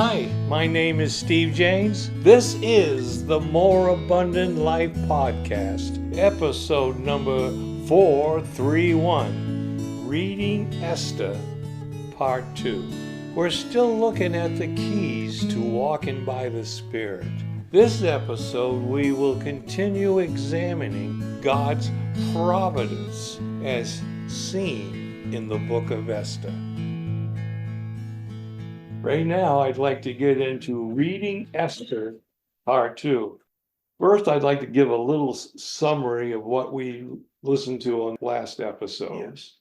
Hi, my name is Steve Jaynes. This is the More Abundant Life Podcast, episode number 431, Reading Esther, Part 2. We're still looking at the keys to walking by the Spirit. This episode, we will continue examining God's providence as seen in the book of Esther. Right now, I'd like to get into Reading Esther, Part 2. First, I'd like to give a little summary of what we listened to on last episode. Yes.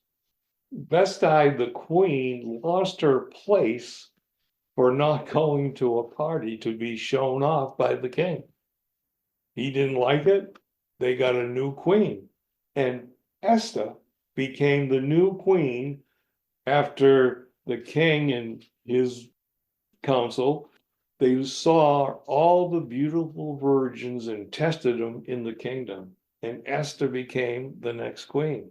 Vesti, the queen, lost her place for not going to a party to be shown off by the king. He didn't like it. They got a new queen. And Esther became the new queen after the king and his council. They saw all the beautiful virgins and tested them in the kingdom. And Esther became the next queen.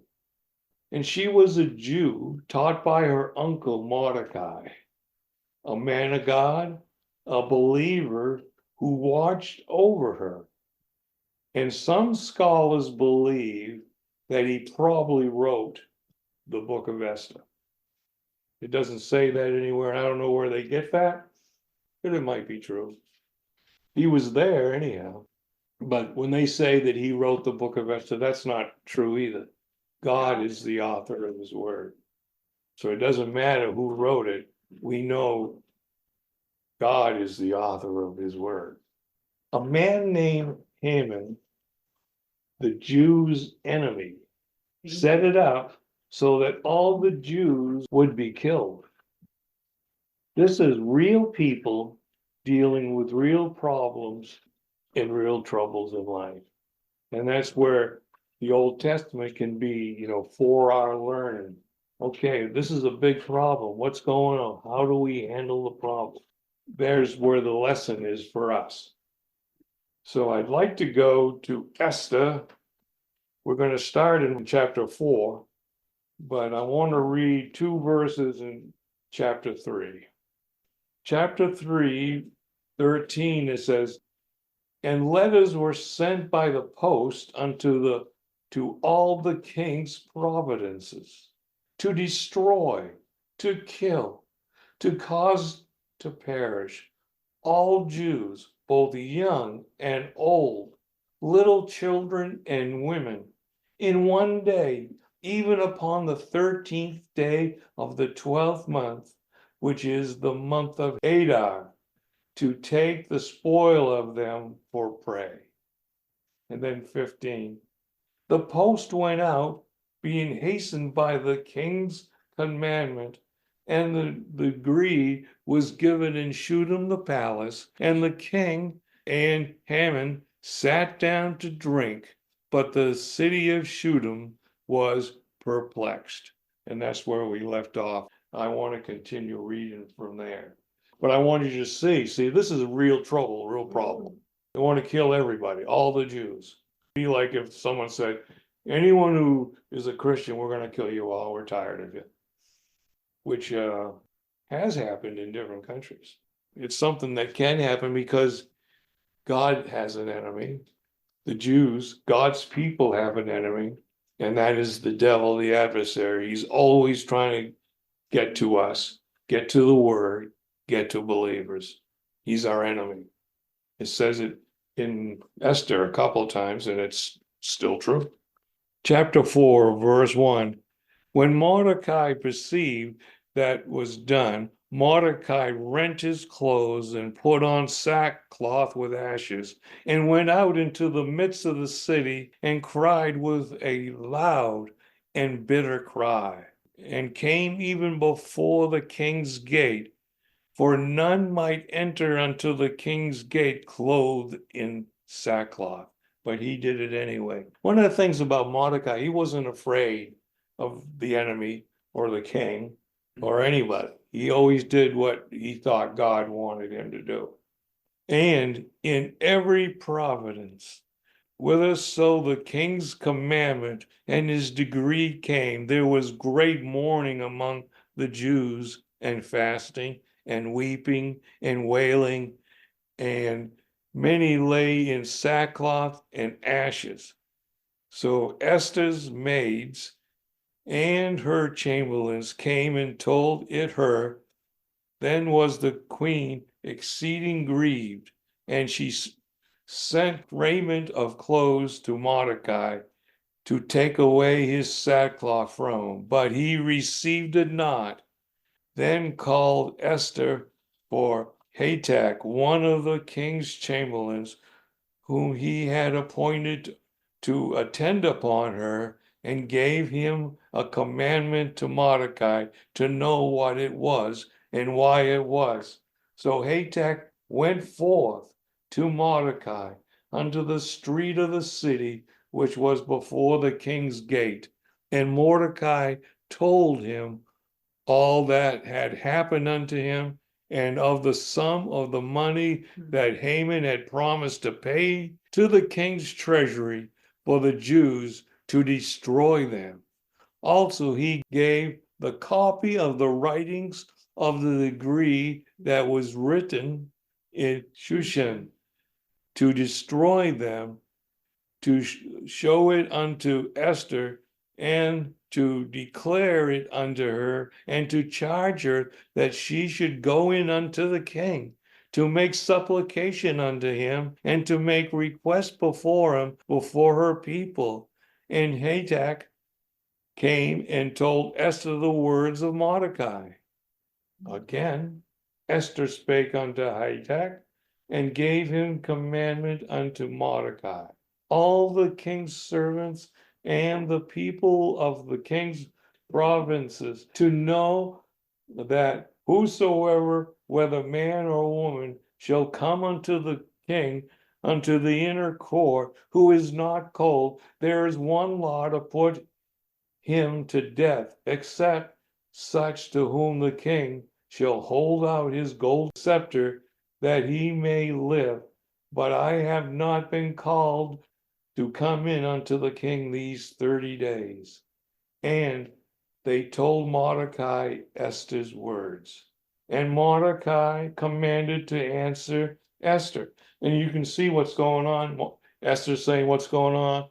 And she was a Jew taught by her uncle Mordecai, a man of God, a believer who watched over her. And some scholars believe that he probably wrote the book of Esther. It doesn't say that anywhere. I don't know where they get that, but it might be true. He was there anyhow. But when they say that he wrote the book of Esther, that's not true either. God is the author of his word. So it doesn't matter who wrote it. We know God is the author of his word. A man named Haman, the Jews' enemy, set it up so that all the Jews would be killed. This is real people dealing with real problems and real troubles in life. And that's where the Old Testament can be, for our learning. Okay, this is a big problem. What's going on? How do we handle the problem? There's where the lesson is for us. So I'd like to go to Esther. We're going to start in chapter 4. But I want to read 2 verses in chapter 3. Chapter 3, 13, it says, "And letters were sent by the post to all the king's providences, to destroy, to kill, to cause to perish all Jews, both young and old, little children and women, in one day, even upon the 13th day of the 12th month, which is the month of Adar, to take the spoil of them for prey." And then 15, "The post went out, being hastened by the king's commandment, and the decree was given in Shushan the palace, and the king and Haman sat down to drink, but the city of Shushan was perplexed." And that's where we left off. I want to continue reading from there. But I want you to see, this is real trouble, real problem. They want to kill everybody, all the Jews. It'd be like if someone said, anyone who is a Christian, we're going to kill you all, we're tired of you. Which has happened in different countries. It's something that can happen because God has an enemy. The Jews, God's people, have an enemy. And that is the devil, the adversary. He's always trying to get to us, get to the word, get to believers. He's our enemy. It says it in Esther a couple of times, and it's still true. Chapter 4, verse 1. "When Mordecai perceived that was done, Mordecai rent his clothes and put on sackcloth with ashes, and went out into the midst of the city and cried with a loud and bitter cry, and came even before the king's gate, for none might enter unto the king's gate clothed in sackcloth." But he did it anyway. One of the things about Mordecai, he wasn't afraid of the enemy or the king or anybody. He always did what he thought God wanted him to do. "And in every providence, whitherso the king's commandment and his decree came, there was great mourning among the Jews, and fasting and weeping and wailing, and many lay in sackcloth and ashes. So Esther's maids and her chamberlains came and told it her. Then was the queen exceeding grieved, and she sent raiment of clothes to Mordecai to take away his sackcloth from him, but he received it not. Then called Esther for Hatak, one of the king's chamberlains, whom he had appointed to attend upon her, and gave him a commandment to Mordecai to know what it was and why it was. So Hatak went forth to Mordecai unto the street of the city, which was before the king's gate. And Mordecai told him all that had happened unto him, and of the sum of the money that Haman had promised to pay to the king's treasury for the Jews to destroy them. Also he gave the copy of the writings of the decree that was written in Shushan to destroy them, to show it unto Esther, and to declare it unto her, and to charge her that she should go in unto the king, to make supplication unto him, and to make request before him, before her people. And Hatak came and told Esther the words of Mordecai. Again, Esther spake unto Hatak, and gave him commandment unto Mordecai. All the king's servants and the people of the king's provinces to know that whosoever, whether man or woman, shall come unto the king, unto the inner court, who is not cold, there is one law to put him to death, except such to whom the king shall hold out his gold scepter, that he may live. But I have not been called to come in unto the king these 30 days. And they told Mordecai Esther's words. And Mordecai commanded to answer Esther. And you can see what's going on. Esther's saying what's going on.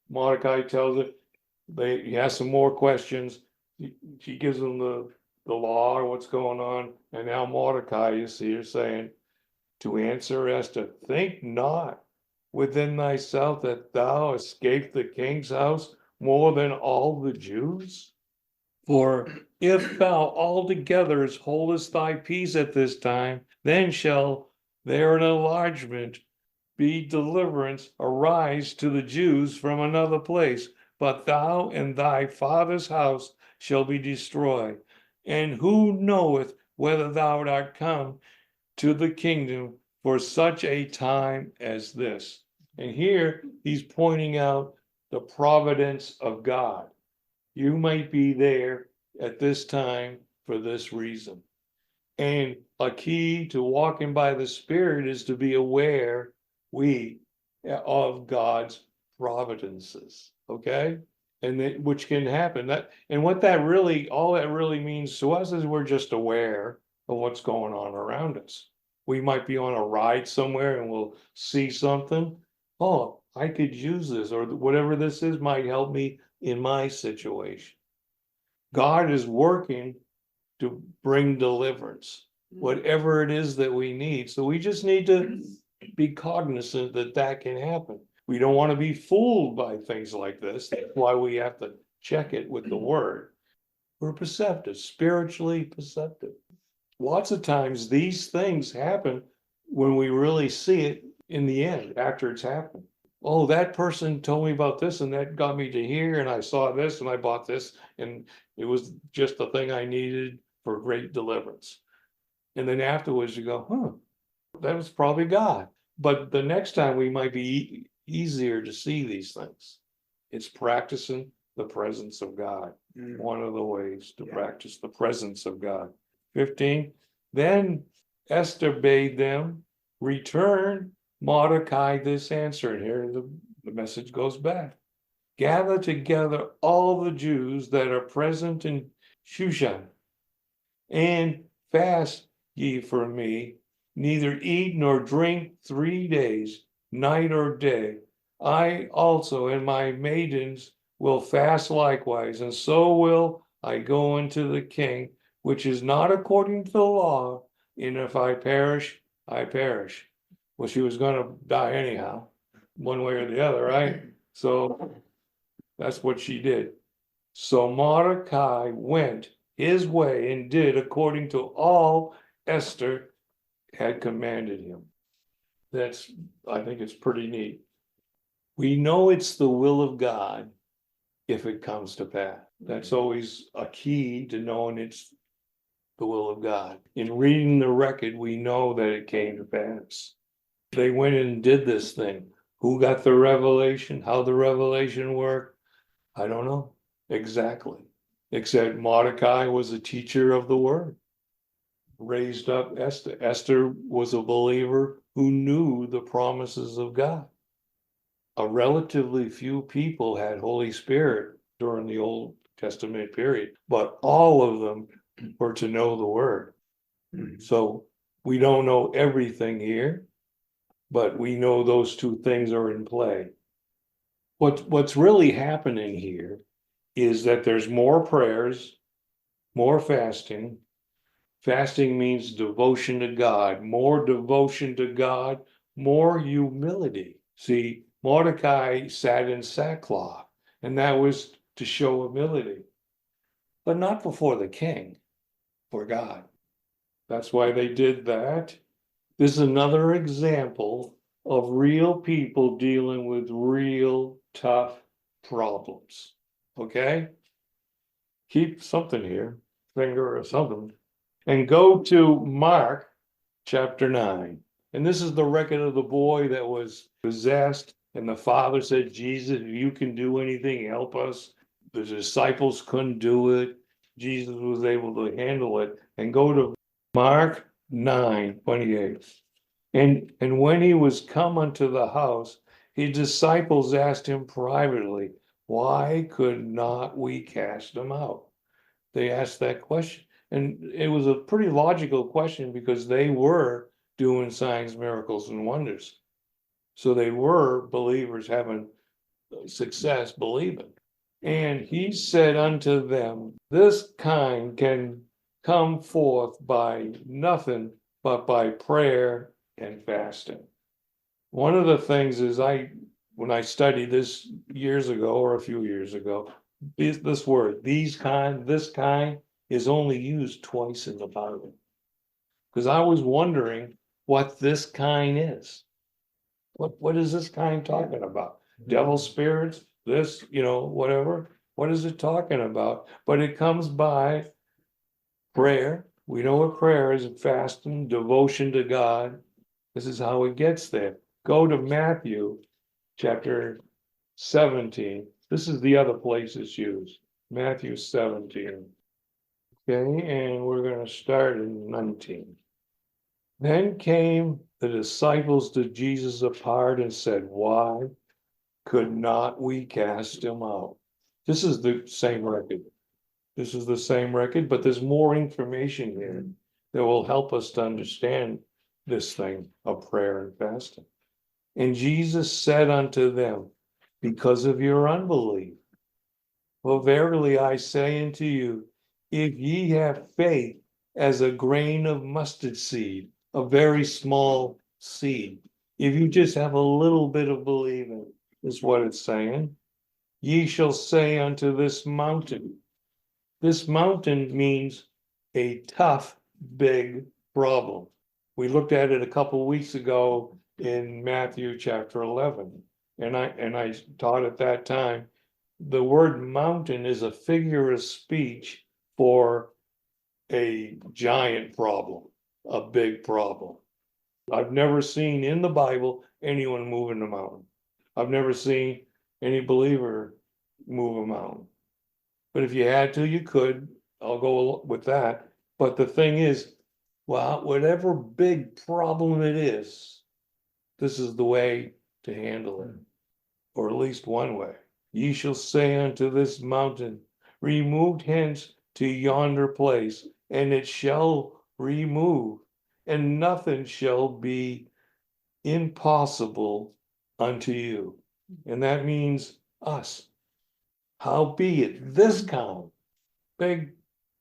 Mordecai tells it. He has some more questions. She gives them the law or what's going on. And now Mordecai is here saying to answer Esther, think not within thyself that thou escaped the king's house more than all the Jews? For if thou altogether holdest thy peace at this time, then shall there an enlargement be deliverance arise to the Jews from another place, but thou and thy father's house shall be destroyed. And who knoweth whether thou art come to the kingdom for such a time as this? And here he's pointing out the providence of God. You might be there at this time for this reason. And a key to walking by the Spirit is to be aware of God's providences, okay? And which can happen. And what that really, all that really means to us is we're just aware of what's going on around us. We might be on a ride somewhere and we'll see something. Oh, I could use this, or whatever this is might help me in my situation. God is working to bring deliverance, whatever it is that we need. So we just need to be cognizant that that can happen. We don't want to be fooled by things like this. That's why we have to check it with the word. We're perceptive, spiritually perceptive. Lots of times these things happen when we really see it in the end, after it's happened. Oh, that person told me about this and that got me to here, and I saw this and I bought this, and it was just the thing I needed for great deliverance. And then afterwards you go, that was probably God. But the next time we might be easier to see these things. It's practicing the presence of God. One of the ways to practice the presence of God. 15, then Esther bade them return Mordecai this answer. And here the message goes back. Gather together all the Jews that are present in Shushan, and fast ye for me, neither eat nor drink 3 days, night or day. I also and my maidens will fast likewise, and so will I go unto the king, which is not according to the law, and if I perish, I perish. Well, she was going to die anyhow, one way or the other, right? So that's what she did. So Mordecai went his way and did according to all Esther had commanded him. I think it's pretty neat. We know it's the will of God if it comes to pass. That's always a key to knowing it's the will of God. In reading the record, we know that it came to pass. They went and did this thing. Who got the revelation? How the revelation worked? I don't know exactly. Except Mordecai was a teacher of the word. Raised up Esther. Esther was a believer who knew the promises of God. A relatively few people had Holy Spirit during the Old Testament period, but all of them were to know the word. So we don't know everything here, but we know those two things are in play. What's really happening here is that there's more prayers, more fasting. Fasting means devotion to God, more devotion to God, more humility. See, Mordecai sat in sackcloth, and that was to show humility, but not before the king, for God. That's why they did that. This is another example of real people dealing with real tough problems. Okay? Keep something here, finger or something, and go to Mark chapter 9. And this is the record of the boy that was possessed, and the father said, Jesus, if you can do anything, help us. The disciples couldn't do it. Jesus was able to handle it. And go to Mark 9:28. And when he was come unto the house, his disciples asked him privately, why could not we cast them out? They asked that question. And it was a pretty logical question because they were doing signs, miracles, and wonders. So they were believers having success believing. And he said unto them, this kind can come forth by nothing but by prayer and fasting. One of the things is when I studied this years ago or a few years ago, this word, this kind is only used twice in the Bible. Because I was wondering what this kind is. What is this kind talking about? Devil spirits, this, whatever. What is it talking about? But it comes by prayer. We know what prayer is, fasting, devotion to God. This is how it gets there. Go to Matthew chapter 17. This is the other place it's used. Matthew 17. Okay, and we're going to start in 19. Then came the disciples to Jesus apart and said, why could not we cast him out? This is the same record. This is the same record, but there's more information here that will help us to understand this thing of prayer and fasting. And Jesus said unto them, because of your unbelief. For verily I say unto you, if ye have faith as a grain of mustard seed, a very small seed, if you just have a little bit of believing, is what it's saying, ye shall say unto this mountain. This mountain means a tough, big problem. We looked at it a couple of weeks ago in Matthew chapter 11, and I taught at that time, the word mountain is a figure of speech for a giant problem, a big problem. I've never seen in the Bible anyone moving a mountain. I've never seen any believer move a mountain. But if you had to, you could. I'll go with that. But the thing is, well, whatever big problem it is, this is the way to handle it, or at least one way. Ye shall say unto this mountain, removed hence to yonder place, and it shall remove, and nothing shall be impossible unto you. And that means us. Howbeit this kind, big,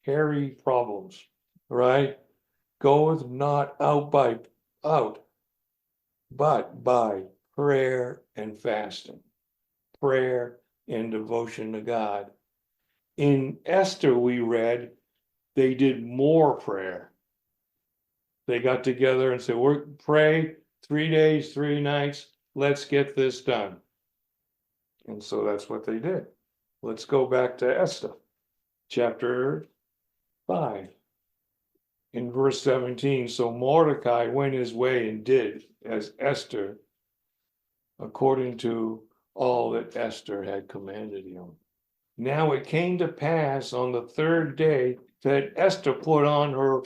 hairy problems, right? Goeth not out, but by prayer and fasting, prayer and devotion to God. In Esther, we read, they did more prayer. They got together and said, we're pray 3 days, 3 nights, let's get this done. And so that's what they did. Let's go back to Esther, chapter 5. In verse 17, so Mordecai went his way and did as Esther, according to all that Esther had commanded him. Now it came to pass on the 3rd day that Esther put on her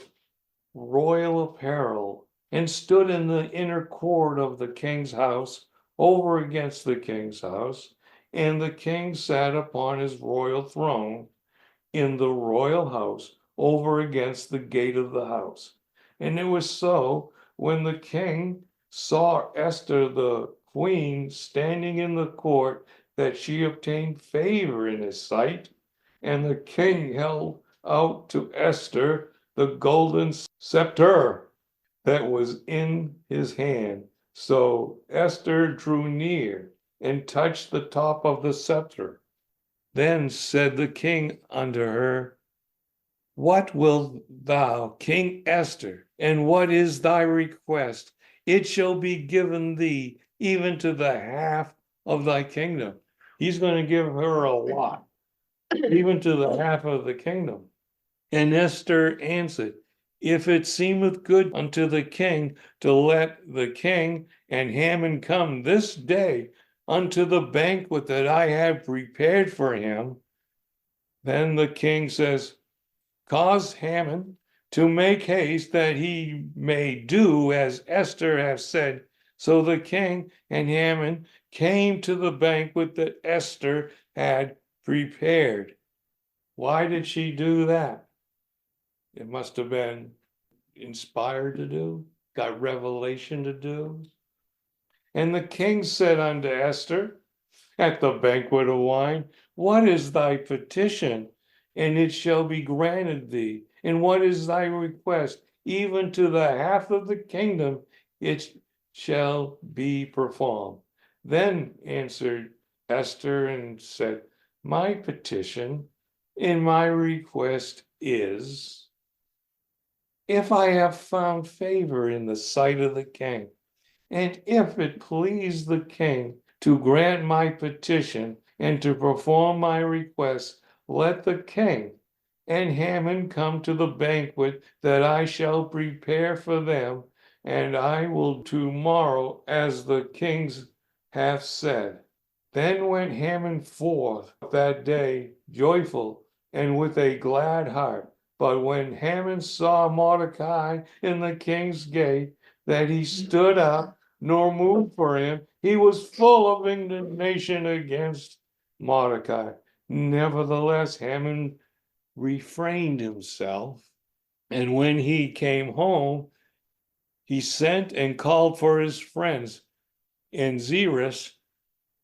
royal apparel and stood in the inner court of the king's house over against the king's house, and the king sat upon his royal throne in the royal house over against the gate of the house. And it was so, when the king saw Esther the queen standing in the court, that she obtained favor in his sight. And the king held out to Esther the golden scepter that was in his hand. So Esther drew near and touched the top of the scepter. Then said the king unto her, what wilt thou, King Esther, and what is thy request? It shall be given thee, even to the half of thy kingdom. He's going to give her a lot, even to the half of the kingdom. And Esther answered, if it seemeth good unto the king to let the king and Haman come this day unto the banquet that I have prepared for him. Then the king says, cause Haman to make haste that he may do as Esther hath said. So the king and Haman came to the banquet that Esther had prepared. Why did she do that? It must have been inspired to do, got revelation to do. And the king said unto Esther at the banquet of wine, what is thy petition? And it shall be granted thee. And what is thy request? Even to the half of the kingdom it shall be performed. Then answered Esther and said, my petition and my request is, if I have found favor in the sight of the king, and if it please the king to grant my petition and to perform my request, let the king and Haman come to the banquet that I shall prepare for them, and I will tomorrow as the kings have said. Then went Haman forth that day joyful and with a glad heart. But when Haman saw Mordecai in the king's gate, that he stood up nor moved for him, he was full of indignation against Mordecai. Nevertheless, Haman refrained himself, and when he came home, he sent and called for his friends and Zeresh,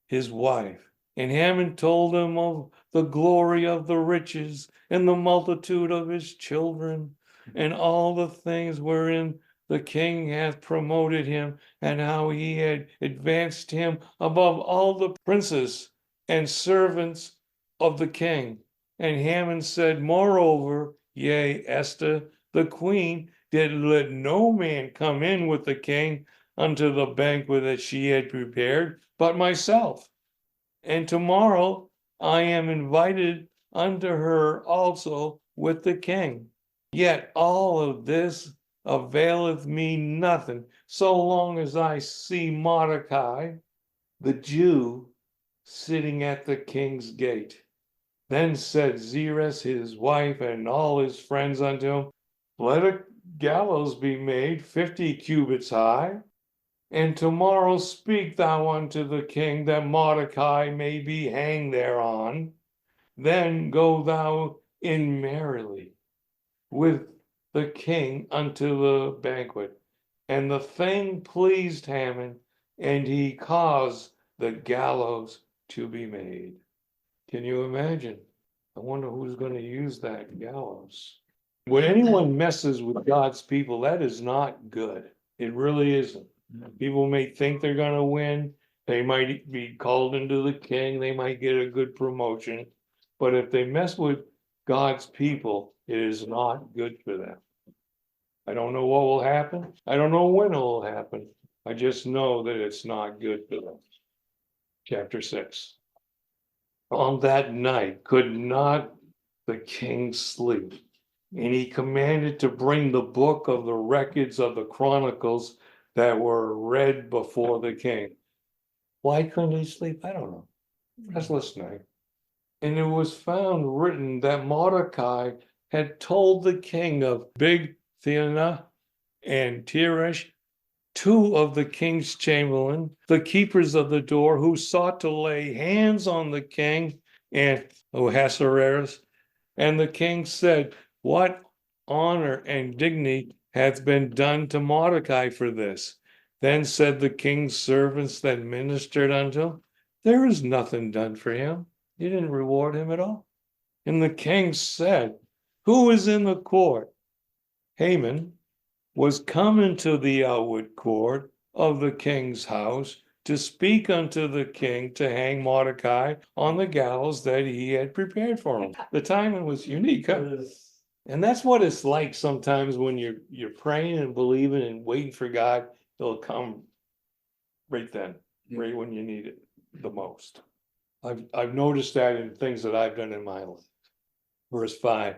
his wife. And Haman told him of the glory of the riches and the multitude of his children, and all the things wherein the king hath promoted him, and how he had advanced him above all the princes and servants of the king. And Haman said, moreover, yea, Esther, the queen, did let no man come in with the king unto the banquet that she had prepared, but myself. And tomorrow I am invited unto her also with the king. Yet all of this availeth me nothing, so long as I see Mordecai, the Jew, sitting at the king's gate. Then said Zeresh his wife and all his friends unto him, let a gallows be made 50 cubits high, and tomorrow speak thou unto the king that Mordecai may be hanged thereon. Then go thou in merrily with the king unto the banquet. And the thing pleased Haman, and he caused the gallows to be made. Can you imagine? I wonder who's going to use that gallows. When anyone messes with God's people, that is not good. It really isn't. People may think they're going to win. They might be called into the king. They might get a good promotion. But if they mess with God's people, it is not good for them. I don't know what will happen. I don't know when it will happen. I just know that it's not good for them. Chapter 6. On that night could not the king sleep, and he commanded to bring the book of the records of the chronicles that were read before the king. Why couldn't he sleep? I don't know. Restless night. And it was found written that Mordecai had told the king of Bigthana and Teresh, two of the king's chamberlain, the keepers of the door, who sought to lay hands on the king and Ahasuerus. And the king said, what honor and dignity hath been done to Mordecai for this? Then said the king's servants that ministered unto him, there is nothing done for him. You didn't reward him at all. And the king said, who is in the court? Haman was come into the outward court of the king's house to speak unto the king to hang Mordecai on the gallows that he had prepared for him. The timing was unique, huh? And that's what it's like sometimes when you're praying and believing and waiting for God. It'll come right then, right when you need it the most. I've noticed that in things that I've done in my life. Verse 5.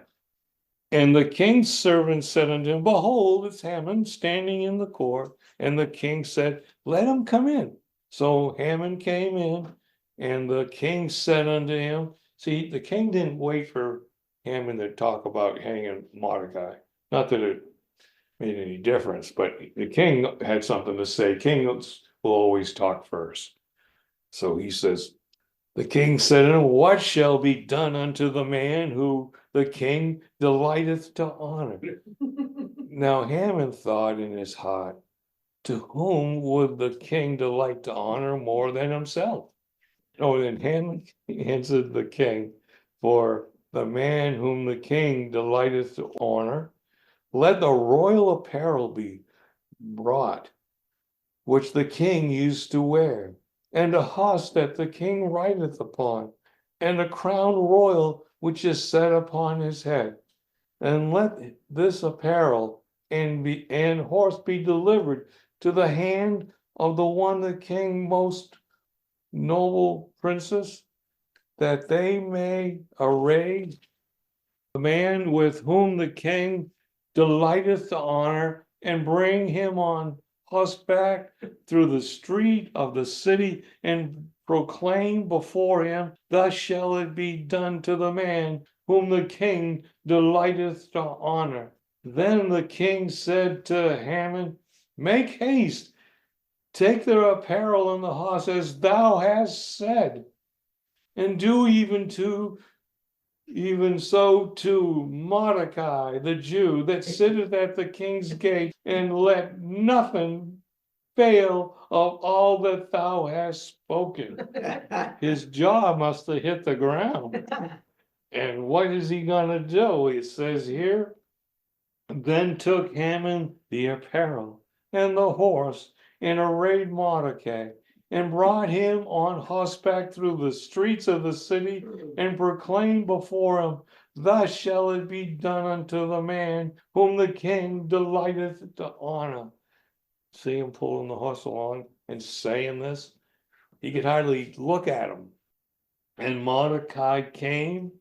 And the king's servant said unto him, behold, it's Haman standing in the court. And the king said, let him come in. So Haman came in, and the king said unto him, see, the king didn't wait for Haman to talk about hanging Mordecai. Not that it made any difference, but the king had something to say. Kings will always talk first. So he says, the king said unto him, what shall be done unto the man who the king delighteth to honor? Now Haman thought in his heart, to whom would the king delight to honor more than himself? Oh, then Haman answered the king, for the man whom the king delighteth to honor, let the royal apparel be brought, which the king used to wear, and a horse that the king rideth upon, and a crown royal which is set upon his head. And let this apparel and horse be delivered to the hand of the one the king most noble princess, that they may array the man with whom the king delighteth to honor, and bring him on horseback through the street of the city, and proclaim before him, thus shall it be done to the man whom the king delighteth to honor. Then the king said to Haman, make haste, take their apparel and the horse as thou hast said, and do even so to Mordecai the Jew that sitteth at the king's gate, and let nothing fail of all that thou hast spoken. His jaw must have hit the ground. And what is he gonna do? It says here, then took Haman the apparel and the horse, and arrayed Mordecai, and brought him on horseback through the streets of the city, and proclaimed before him, thus shall it be done unto the man whom the king delighteth to honor. See him pulling the horse along and saying this? He could hardly look at him. And Mordecai came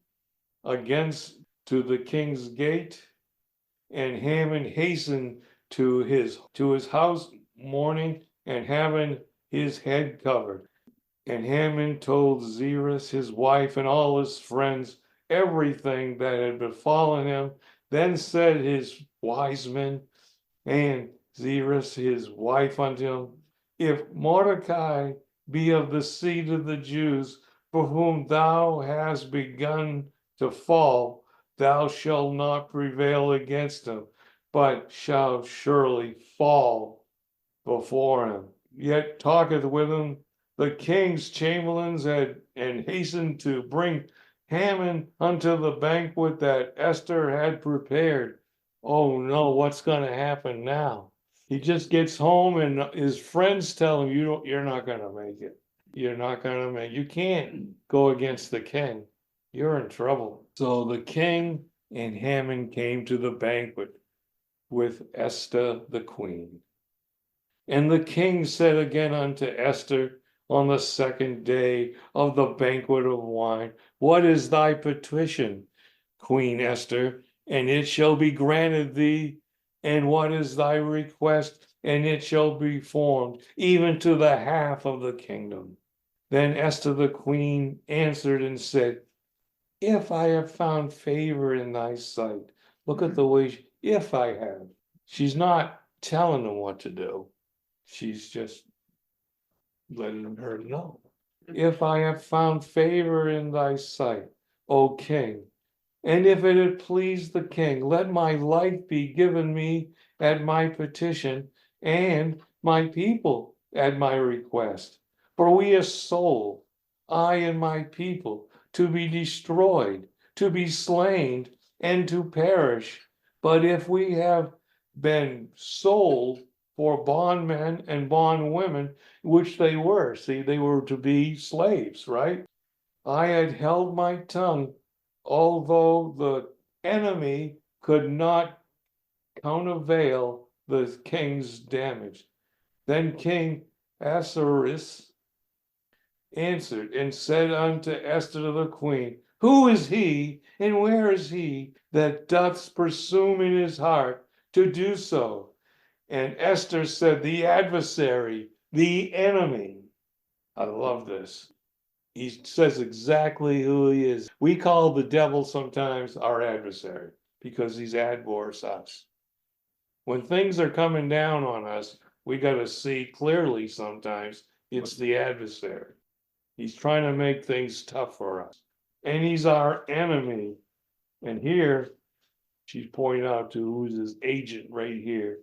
against to the king's gate, and Haman hastened to his house mourning, and having his head covered. And Haman told Zeresh his wife and all his friends everything that had befallen him. Then said his wise men and Zeresh his wife unto him, if Mordecai be of the seed of the Jews, for whom thou hast begun to fall, thou shalt not prevail against him. but shall surely fall before him. Yet talketh with him the king's chamberlains, and hastened to bring Haman unto the banquet that Esther had prepared. Oh no, what's going to happen now? He just gets home and his friends tell him, you're not going to make it. You're not going to make it. You can't go against the king. You're in trouble. So the king and Haman came to the banquet with Esther the queen. And the king said again unto Esther on the second day of the banquet of wine, what is thy petition, Queen Esther? And it shall be granted thee. And what is thy request? And it shall be formed, even to the half of the kingdom. Then Esther the queen answered and said, if I have found favor in thy sight. Look at the way, if I have. She's not telling him what to do. She's just letting her know. If I have found favor in thy sight, O king, and if it had pleased the king, let my life be given me at my petition, and my people at my request. For we are sold, I and my people, to be destroyed, to be slain, and to perish. But if we have been sold for bondmen and bondwomen, which they were, see, they were to be slaves, right? I had held my tongue, although the enemy could not countervail the king's damage. Then King Ahasuerus answered and said unto Esther the queen, who is he, and where is he that doth presume in his heart to do so? And Esther said, the adversary, the enemy. I love this. He says exactly who he is. We call the devil sometimes our adversary because he's adverse us. When things are coming down on us, we got to see clearly sometimes it's the adversary. He's trying to make things tough for us. And he's our enemy. And here, she's pointing out to who's his agent right here,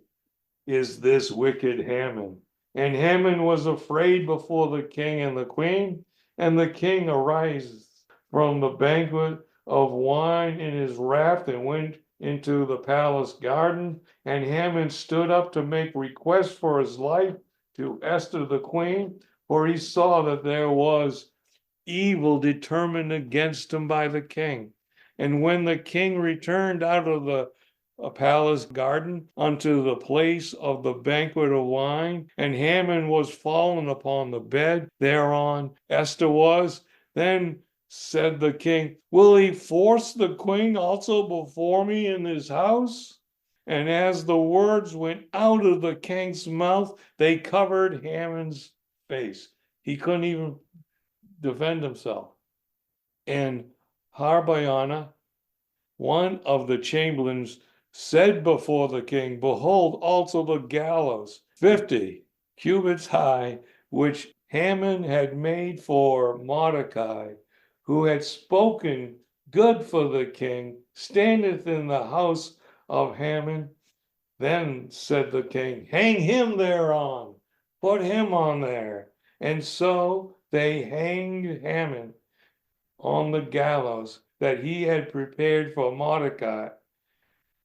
is this wicked Haman. And Haman was afraid before the king and the queen, and the king arises from the banquet of wine in his wrath and went into the palace garden. And Haman stood up to make request for his life to Esther the queen, for he saw that there was evil determined against him by the king. And when the king returned out of the palace garden unto the place of the banquet of wine, and Haman was fallen upon the bed thereon Esther was, then said the king, will he force the queen also before me in his house? And as the words went out of the king's mouth, they covered Haman's face. He couldn't even defend himself. And Harbayana, one of the chamberlains, said before the king, behold also the gallows, 50 cubits high, which Haman had made for Mordecai, who had spoken good for the king, standeth in the house of Haman. Then said the king, hang him thereon, put him on there. And so they hanged Haman on the gallows that he had prepared for Mordecai.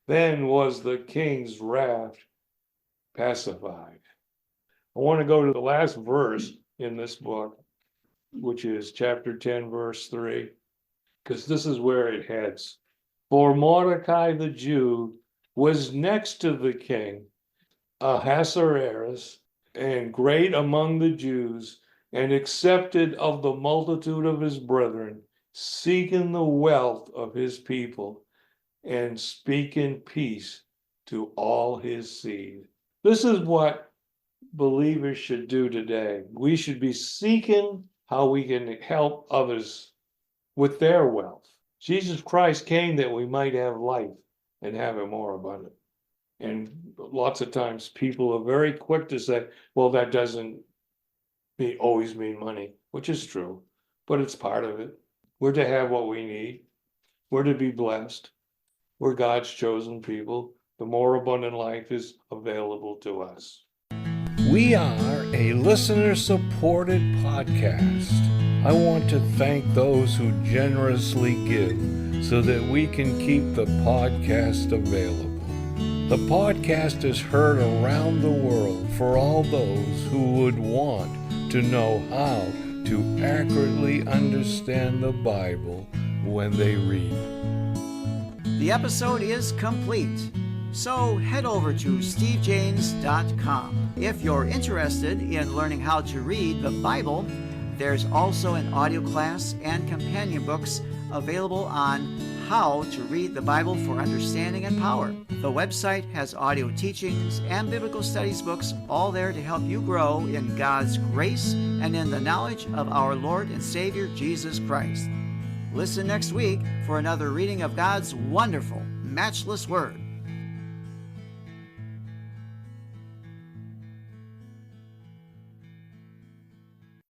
Then was the king's wrath pacified. I want to go to the last verse in this book, which is chapter 10, verse 3, because this is where it heads. For Mordecai the Jew was next to the king, Ahasuerus, and great among the Jews, and accepted of the multitude of his brethren, seeking the wealth of his people, and speaking peace to all his seed. This is what believers should do today. We should be seeking how we can help others with their wealth. Jesus Christ came that we might have life and have it more abundant. And lots of times people are very quick to say, well, that doesn't always mean money, which is true, but it's part of it. We're to have what we need. We're to be blessed. We're God's chosen people. the more abundant life is available to us. We are a listener-supported podcast. I want to thank those who generously give so that we can keep the podcast available. The podcast is heard around the world for all those who would want to know how to accurately understand the Bible when they read. The episode is complete, so head over to stevejaynes.com. If you're interested in learning how to read the Bible, there's also an audio class and companion books available on how to read the Bible for understanding and power. The website has audio teachings and biblical studies books, all there to help you grow in God's grace and in the knowledge of our Lord and Savior Jesus Christ. Listen next week for another reading of God's wonderful, matchless Word.